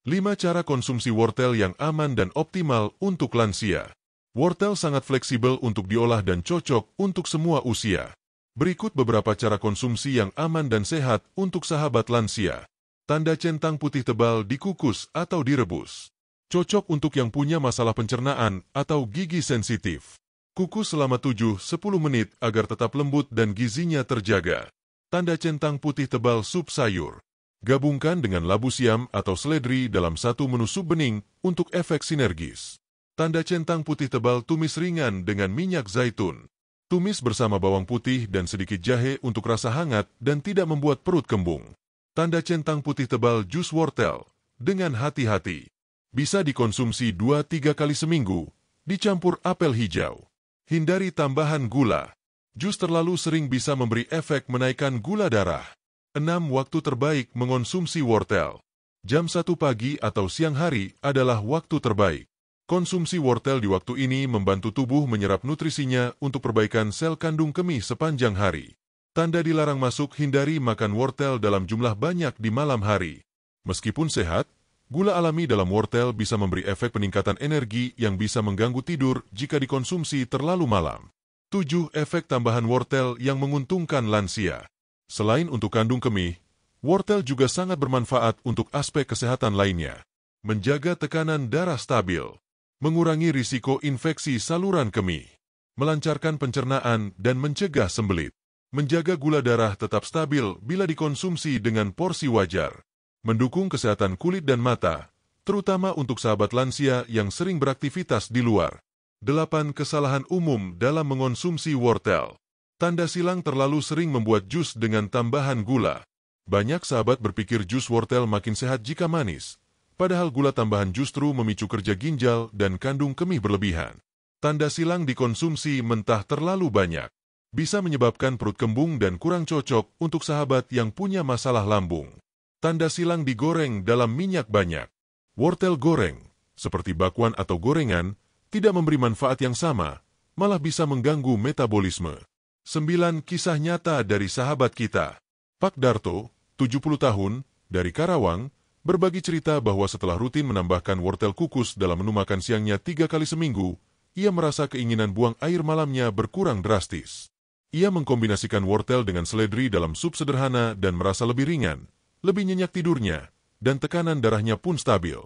5 cara konsumsi wortel yang aman dan optimal untuk lansia. Wortel sangat fleksibel untuk diolah dan cocok untuk semua usia. Berikut beberapa cara konsumsi yang aman dan sehat untuk sahabat lansia. Tanda centang putih tebal dikukus atau direbus. Cocok untuk yang punya masalah pencernaan atau gigi sensitif. Kukus selama 7-10 menit agar tetap lembut dan gizinya terjaga. Tanda centang putih tebal sup sayur. Gabungkan dengan labu siam atau seledri dalam satu menu sup bening untuk efek sinergis. Tanda centang putih tebal tumis ringan dengan minyak zaitun. Tumis bersama bawang putih dan sedikit jahe untuk rasa hangat dan tidak membuat perut kembung. Tanda centang putih tebal jus wortel. Dengan hati-hati. Bisa dikonsumsi 2-3 kali seminggu, dicampur apel hijau. Hindari tambahan gula. Jus terlalu sering bisa memberi efek menaikkan gula darah. 6 waktu terbaik mengonsumsi wortel. Jam 1 pagi atau siang hari adalah waktu terbaik. Konsumsi wortel di waktu ini membantu tubuh menyerap nutrisinya untuk perbaikan sel kandung kemih sepanjang hari. Tanda dilarang masuk: hindari makan wortel dalam jumlah banyak di malam hari. Meskipun sehat, gula alami dalam wortel bisa memberi efek peningkatan energi yang bisa mengganggu tidur jika dikonsumsi terlalu malam. 7 efek tambahan wortel yang menguntungkan lansia. Selain untuk kandung kemih, wortel juga sangat bermanfaat untuk aspek kesehatan lainnya. Menjaga tekanan darah stabil, mengurangi risiko infeksi saluran kemih, melancarkan pencernaan dan mencegah sembelit, menjaga gula darah tetap stabil bila dikonsumsi dengan porsi wajar, mendukung kesehatan kulit dan mata, terutama untuk sahabat lansia yang sering beraktivitas di luar. 8 kesalahan umum dalam mengonsumsi wortel. Tanda silang: terlalu sering membuat jus dengan tambahan gula. Banyak sahabat berpikir jus wortel makin sehat jika manis, padahal gula tambahan justru memicu kerja ginjal dan kandung kemih berlebihan. Tanda silang: dikonsumsi mentah terlalu banyak. Bisa menyebabkan perut kembung dan kurang cocok untuk sahabat yang punya masalah lambung. Tanda silang: digoreng dalam minyak banyak. Wortel goreng, seperti bakwan atau gorengan, tidak memberi manfaat yang sama, malah bisa mengganggu metabolisme. 9 kisah nyata dari sahabat kita. Pak Darto, 70 tahun, dari Karawang, berbagi cerita bahwa setelah rutin menambahkan wortel kukus dalam menu makan siangnya 3 kali seminggu, ia merasa keinginan buang air malamnya berkurang drastis. Ia mengkombinasikan wortel dengan seledri dalam sup sederhana dan merasa lebih ringan, lebih nyenyak tidurnya, dan tekanan darahnya pun stabil.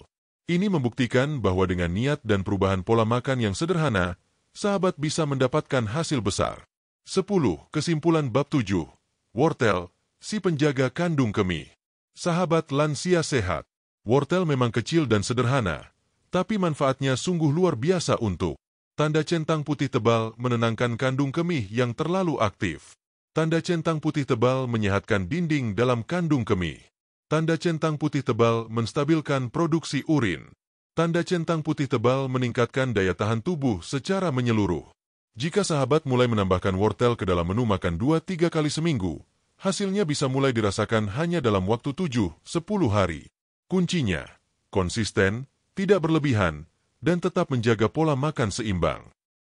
Ini membuktikan bahwa dengan niat dan perubahan pola makan yang sederhana, sahabat bisa mendapatkan hasil besar. 10 kesimpulan bab 7. Wortel, si penjaga kandung kemih. Sahabat lansia sehat. Wortel memang kecil dan sederhana, tapi manfaatnya sungguh luar biasa untuk tanda centang putih tebal menenangkan kandung kemih yang terlalu aktif. Tanda centang putih tebal menyehatkan dinding dalam kandung kemih. Tanda centang putih tebal menstabilkan produksi urin. Tanda centang putih tebal meningkatkan daya tahan tubuh secara menyeluruh. Jika sahabat mulai menambahkan wortel ke dalam menu makan 2-3 kali seminggu, hasilnya bisa mulai dirasakan hanya dalam waktu 7-10 hari. Kuncinya, konsisten, tidak berlebihan, dan tetap menjaga pola makan seimbang.